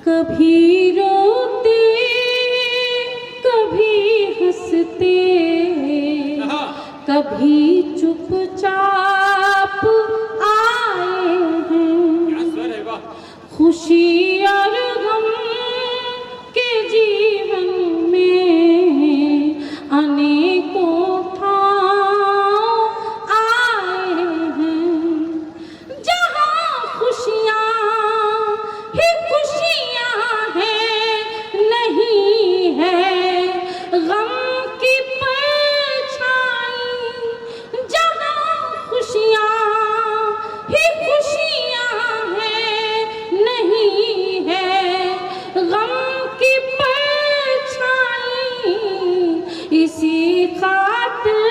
कभी रोते कभी हंसते कभी चुपचाप आए हैं, खुशी और गम के जीवन में अनेकों ठाव आए हैं। जहाँ खुशियाँ ही खुशियाँ हैं, नहीं है गम की परछाई। जहाँ खुशियाँ ही खुशियाँ हैं, नहीं है गम की परछाई। इसी खातिर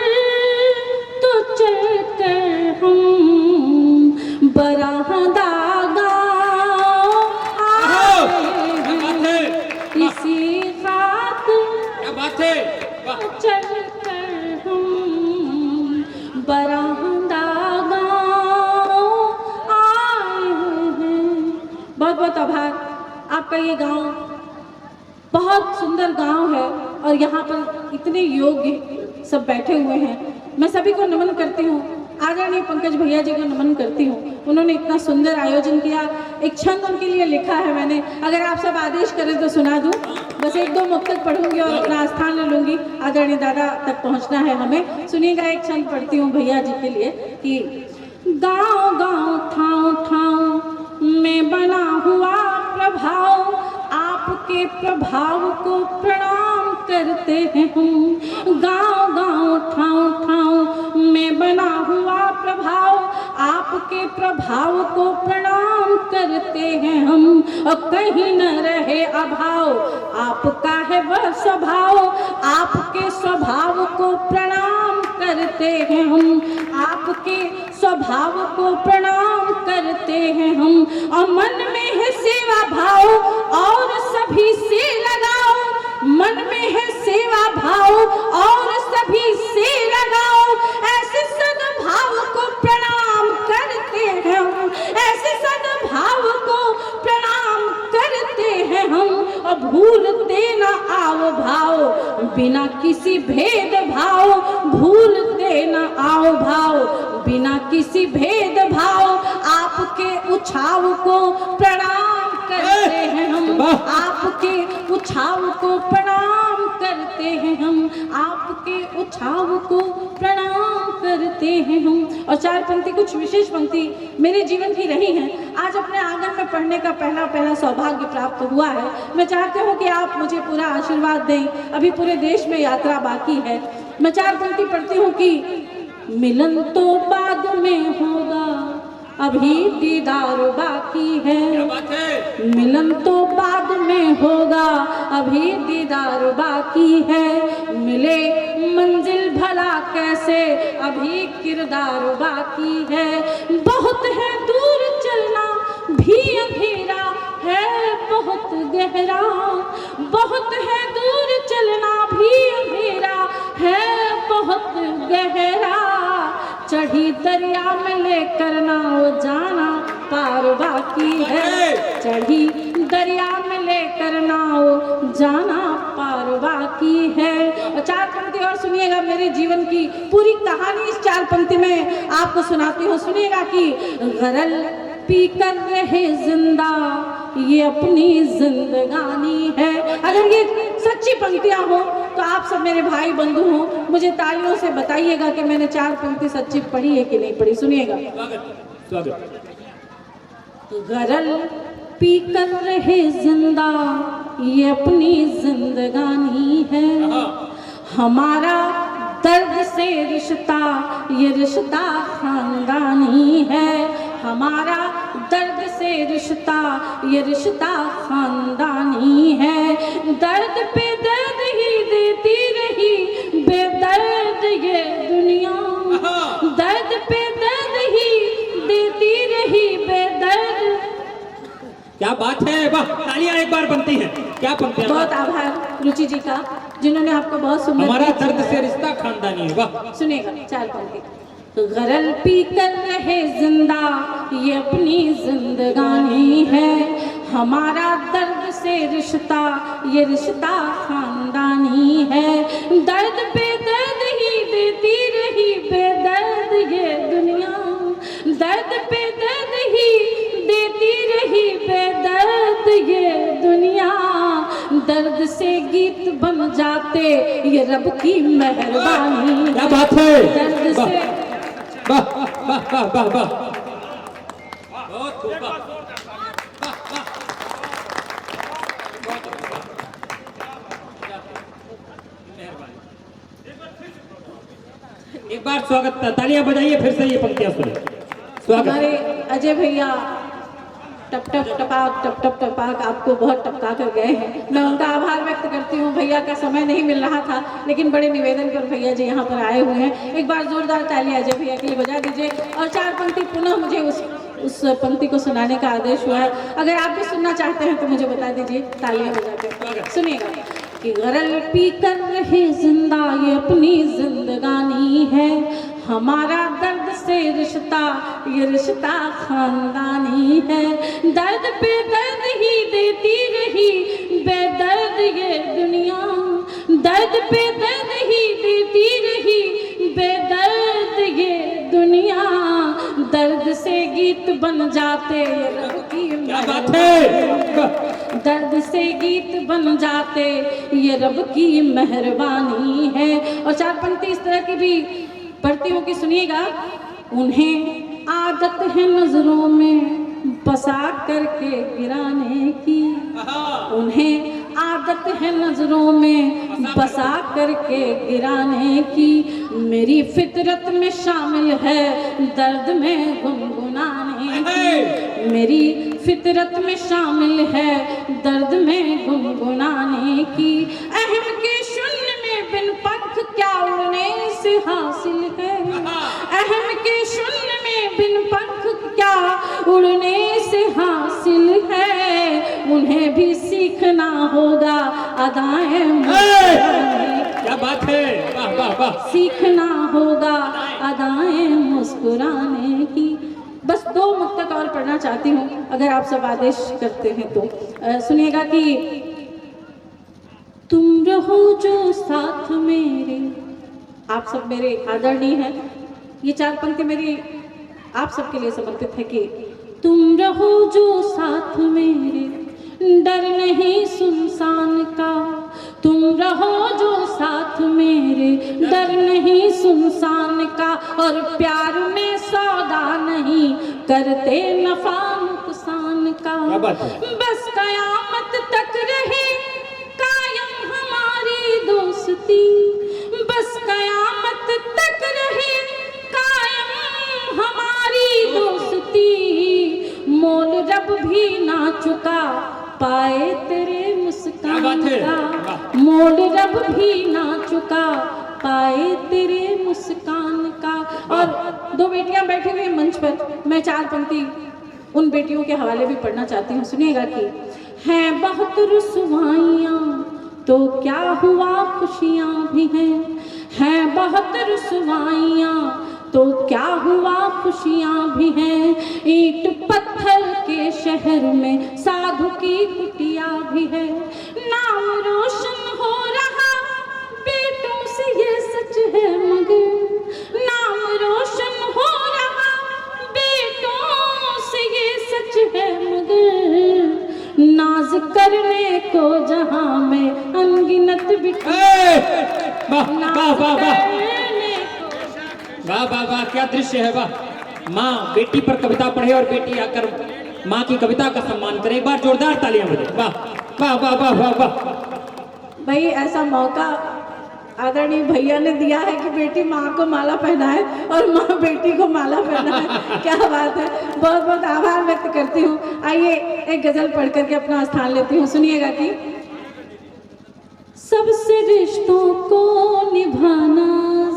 तो चलकर हम बरामदा गाँव आए हैं। इसी खातिर चलकर हम बरामदा गाँव आए हैं। बहुत बहुत आभार। आपका ये गांव बहुत सुंदर गांव है और यहाँ पर इतने योग्य सब बैठे हुए हैं। मैं सभी को नमन करती हूँ। आदरणीय पंकज भैया जी को नमन करती हूँ। उन्होंने इतना सुंदर आयोजन किया। एक छंद उनके लिए लिखा है मैंने, अगर आप सब आदेश करें तो सुना दूँ। बस एक दो मुक्तक पढ़ूंगी और अपना स्थान ले लूँगी। आदरणीय दादा तक पहुँचना है हमें। सुनिएगा, एक छंद पढ़ती हूँ भैया जी के लिए कि गाँव गाँव ठाव ठाव में बना हुआ प्रभाव, आपके प्रभाव को प्रणाम करते हैं हम। गाँव गाँव ठाव ठाव में बना हुआ प्रभाव, आपके प्रभाव को प्रणाम करते हैं हम। और कहीं न रहे अभाव, आपका है वह स्वभाव, आपके स्वभाव को प्रणाम करते हैं हम। आपके स्वभाव को प्रणाम करते हैं हम। और मन में है सेवा भाव और सभी से लगाओ, मन में है सेवा भाव और सभी से लगाओ। ऐसे सद्भाव को प्रणाम करते हैं हम, ऐसे सद्भाव को प्रणाम करते हैं हम। और भूलते न आओ भाव बिना किसी भेदभाव, भूलते न आओ भाव बिना किसी भेदभाव। आपके उछाव को प्रणाम करते हैं हम, आपके उछाव को प्रणाम करते हैं हम, आपके उछाव को प्रणाम करते हैं हम। और चार पंक्ति कुछ विशेष पंक्ति मेरे जीवन की रही हैं। आज अपने आंगन में पढ़ने का पहला सौभाग्य प्राप्त हुआ है। मैं चाहती हूँ कि आप मुझे पूरा आशीर्वाद दें। अभी पूरे देश में यात्रा बाकी है। मैं चार पंक्ति पढ़ती हूँ कि मिलन तो बाद में होगा, अभी दीदार बाकी है। मिलन तो बाद में होगा, अभी दीदार बाकी है। मिले मंजिल भला कैसे, अभी किरदार बाकी है। बहुत है दूर चलना भी अंधेरा है बहुत गहरा, बहुत है दूर चलना भी अंधेरा है बहुत गहरा। चढ़ी दरिया में लेकर नाव जाना पार बाकी है, चढ़ी दरिया में लेकर नाव जाना पार बाकी है। और चार पंक्ति और सुनिएगा, मेरे जीवन की पूरी कहानी इस चार पंक्ति में आपको सुनाती हूँ। सुनिएगा कि गरल पी कर रहे जिंदा, ये अपनी जिंदगानी है। अगर ये सच्ची पंक्तियां हो तो आप सब मेरे भाई बंधु हो, मुझे तालियों से बताइएगा कि मैंने चार पंक्ति सच्ची पढ़ी है कि नहीं पढ़ी। सुनिएगा, गरल पी कर रहे जिंदा, ये अपनी जिंदगानी है। हमारा दर्द से रिश्ता, ये रिश्ता खानदानी है। हमारा दर्द से रिश्ता, ये रिश्ता खानदानी है। दर्द पे दर्द ही देती रही बेदर्द ये दुनिया, दर्द पे दर्द ही देती रही बेदर्द। क्या बात है, वाह, तालियां एक बार बनती हैं। क्या पंक्ति है। बहुत आभार रुचि जी का, जिन्होंने आपको बहुत सुंदर। हमारा दर्द से रिश्ता खानदानी है, वाह। सुनेगा चार पंक्ति। गरल पी कर रहे जिंदा, ये अपनी जिंदगानी है। हमारा दर्द से रिश्ता, ये रिश्ता खानदानी है। दर्द पे दर्द ही देती रही बेदर्द ये दुनिया, दर्द पे दर्द ही देती रही बेदर्द ये दुनिया। दर्द से गीत बन जाते ये रब की मेहरबानी। क्या बात है, दर्द से वाह वाह वाह वाह वाह, बहुत खूब, वाह वाह वाह, एक बार स्वागत, तालियां बजाइए फिर से ये पंक्तियां सुने। स्वागत। हमारे अजय भैया टप टप टपाक टप टप टपाक आपको बहुत टपका कर गए हैं। मैं उनका आभार व्यक्त करती हूँ। भैया का समय नहीं मिल रहा था, लेकिन बड़े निवेदन पर भैया जी यहाँ पर आए हुए हैं। एक बार जोरदार ताली अजय भैया के लिए बजा दीजिए। और 4 पंक्ति पुनः मुझे उस पंक्ति को सुनाने का आदेश हुआ है। अगर आप भी सुनना चाहते हैं तो मुझे बता दीजिए, तालियां बजाकर सुनिएगा। कि गरल पी कर रहे जिंदा ये अपनी जिंदगानी है, हमारा दर्द से रिश्ता ये रिश्ता खानदानी है। दर्द पे दर्द ही देती रही बेदर्द ये दुनिया, दर्द पे दर्द ही देती रही बेदर्द ये दुनिया। दर्द से गीत बन जाते ये रब की मेहरबानी, दर्द से गीत बन जाते ये रब की मेहरबानी है। और 4 पंक्ति इस तरह की भी पढ़ती हूँ कि सुनिएगा। उन्हें आदत है नजरों में बसा करके गिराने की, उन्हें आदत है नजरों में बसा करके गिराने की। मेरी फितरत में शामिल है दर्द में गुनगुनाने की, मेरी फितरत में शामिल है दर्द में गुनगुनाने की। अहम के शून्य में बिन पंख क्या उड़ने से हासिल है, अहम के शून्य में बिन पंख क्या उड़ने से हासिल है। उन्हें भी सीखना होगा अदाएं मुस्कुराने, क्या बात है, वाह वाह वाह, सीखना होगा अदाएं मुस्कुराने की। बस 2 मुक्तक और पढ़ना चाहती हूँ, अगर आप सब आदेश करते हैं तो सुनिएगा। कि तुम रहो जो साथ मेरे, आप सब मेरे आदरणीय हैं। ये 4 पंक्ति मेरी आप सबके लिए समर्पित है। कि तुम रहो जो साथ मेरे, डर नहीं सुनसान का, तुम रहो जो साथ मेरे, डर नहीं सुनसान का। और प्यार में सौदा नहीं करते नफा नुकसान का। बस कयामत तक रहे कायम हमारी दोस्ती, बस कयामत तक रहे कायम हमारी दोस्ती। मोल रब भी ना चुका पाए तेरे मुस्कान का, मोल रब भी ना चुका पाए तेरे मुस्कान का। और 2 बेटियां बैठी हुई मंच पर, मैं 4 पंक्ति उन बेटियों के हवाले भी पढ़ना चाहती हूँ। सुनिएगा। कि हैं बहुत रुसवाइयाँ तो क्या हुआ खुशियाँ भी हैं बहुत रुसवाइयाँ तो क्या हुआ खुशियाँ भी हैं। ईंट पत्थर के शहर में साधु की कुटिया भी है। नाम रोशन हो रहा बेटों से ये सच है मगर, नाम रोशन हो रहा बेटों से ये सच है मगर। नाज करने को जहाँ में अनगिनत बिटिया, नाज करने वाह वाह वाह, क्या दृश्य है, वाह। माँ बेटी पर कविता पढ़े और बेटी आकर माँ की कविता का सम्मान करे। एक बार जोरदार तालियां बजाएं, वाह वाह वाह वाह वाह वाह। भाई ऐसा मौका आदरणीय भैया ने दिया है कि बेटी माँ को माला पहनाए और माँ बेटी को माला पहनाए। क्या बात है, बहुत बहुत आभार व्यक्त करती हूँ। आइए एक गजल पढ़ करके अपना स्थान लेती हूँ। सुनिएगा। कि सबसे रिश्तों को निभाना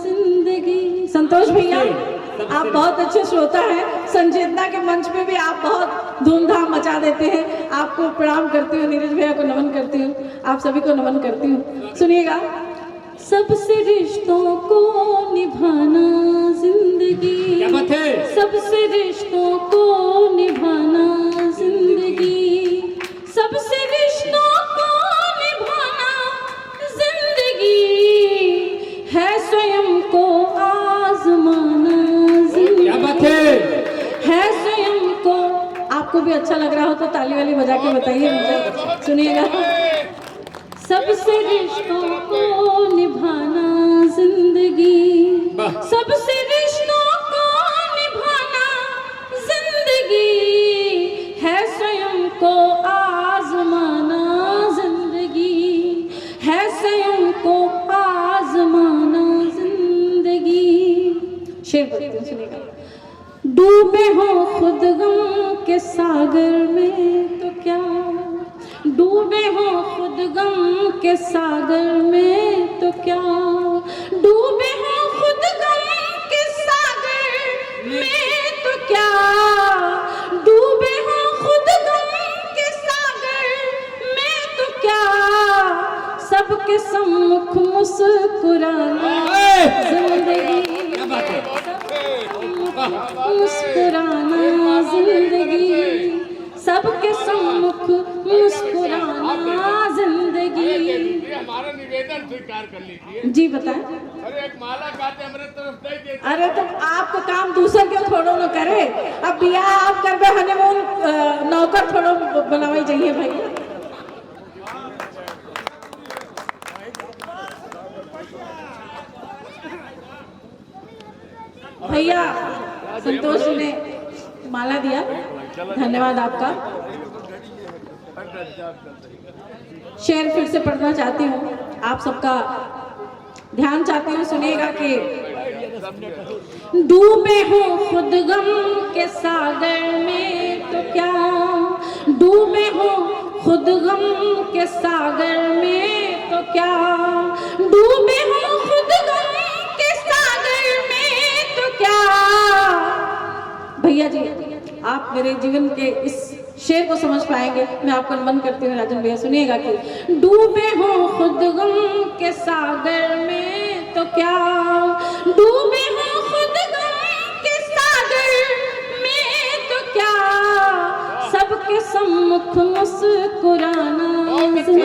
जिंदगी। संतोष भैया आप बहुत अच्छे श्रोता हैं, संजीवना के मंच पे भी आप बहुत धूमधाम मचा देते हैं। आपको प्रणाम करती हूँ, नीरज भैया को नमन करती हूँ, आप सभी को नमन करती हूँ। सुनिएगा। सबसे रिश्तों को निभाना जिंदगी, क्या बात है, सबसे रिश्तों को निभाना जिंदगी, सबसे रिश्तों अच्छा लग रहा हो तो ताली वाली बजा के बताइए मुझे, सुनिएगा। सबसे रिश्तों को निभाना जिंदगी, सबसे रिश्तों को निभाना जिंदगी है, स्वयं को आजमाना जिंदगी है, स्वयं को आजमाना जिंदगी। शेर पढ़ती हूँ, सुनिएगा। डूबे हो खुद गम के सागर में तो क्या, डूबे हो खुद गम के सागर में तो क्या, डूबे हो खुद गम के सागर में तो क्या, डूबे हो खुद गम के सागर में तो क्या, सबके सम्मुख मुस्कुराना जिंदगी, मुस्कुराना जिंदगी, सबके सम्मुख मुस्कुराना जिंदगी। हमारा निवेदन स्वीकार कर लीजिए। जी बताएं। अरे एक माला गाते हमारे तरफ नहीं देते। अरे तो आपका काम दूसर क्यों थोड़ो न करे, अब बिया आप कर बे हनीमून नौकर थोड़ो बनावाई चाहिए भैया। भैया संतोष जी ने माला दिया, धन्यवाद आपका। शेर फिर से पढ़ना चाहती हूँ, आप सबका ध्यान चाहती हूँ, सुनिएगा कि डूबे हो खुद गम के सागर में तो क्या, डूबे हो खुद गम के सागर में तो क्या, डूबे हो खुद गम के सागर में तो क्या। भैया जी आप मेरे जीवन के इस शेर को समझ पाएंगे, मैं आपको नमन करती हूँ राजन भैया, सुनिएगा कि डूबे हो खुद गम के सागर में तो क्या, डूबे हो खुद गम के सागर में तो क्या, सबके सम्मुख मुस्कुराना जिंदगी,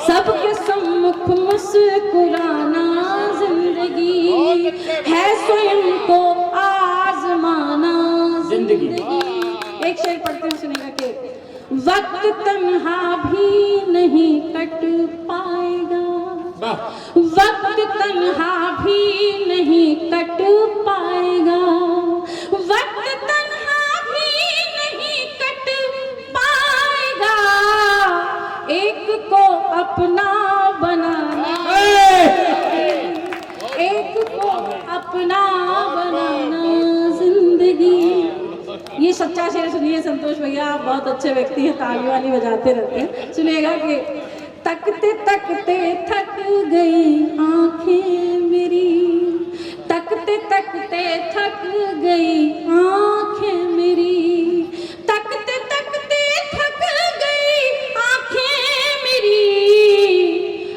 सबके सम्मुख मुस्कुराना जिंदगी है, स्वयं को आजमाना जिंदगी। एक शेर पढ़ते हैं, सुनेगा कि वक्त तन्हा भी नहीं कट पाएगा, वक्त तन्हा भी नहीं कट पाएगा, वक्त तन्हा भी नहीं कट पाएगा, एक को अपना बनाना, एक को अपना बनाना जिंदगी। ये सच्चा शेर सुनिए संतोष भैया, आप बहुत अच्छे व्यक्ति हैं, ताली वाली बजाते रहते हैं। सुनिएगा कि तकते तकते थक गई आंखें मेरी, तकते तकते थक गई आंखें मेरी, तकते तकते थक गई आंखें मेरी,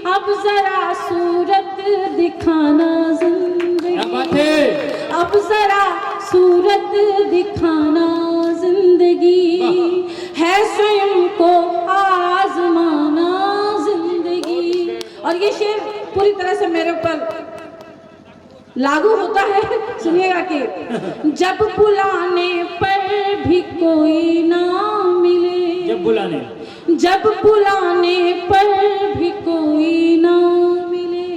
अब जरा सूरत दिखाना जिंदगी, अब जरा सूरत दिखाना जिंदगी है, स्वयं को आजमाना जिंदगी। और ये शेर पूरी तरह से मेरे ऊपर लागू होता है, सुनिएगा कि जब बुलाने पर भी कोई ना मिले, जब बुलाने, जब बुलाने पर भी कोई ना मिले,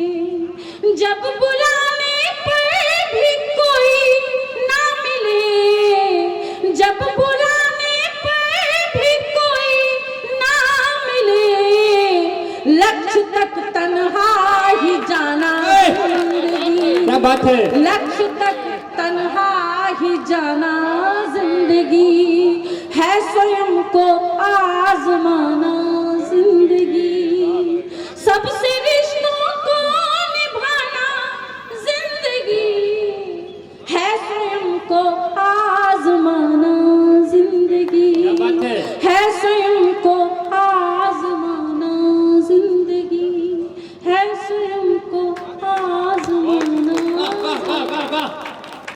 जब बुलाने पर भी कोई ना मिले, जब बुलाने पर भी कोई ना मिले, लक्ष्य तक तन्हा ही जाना जिंदगी, क्या बात है, लक्ष्य तक तन्हा ही जाना जिंदगी है, स्वयं को आजमा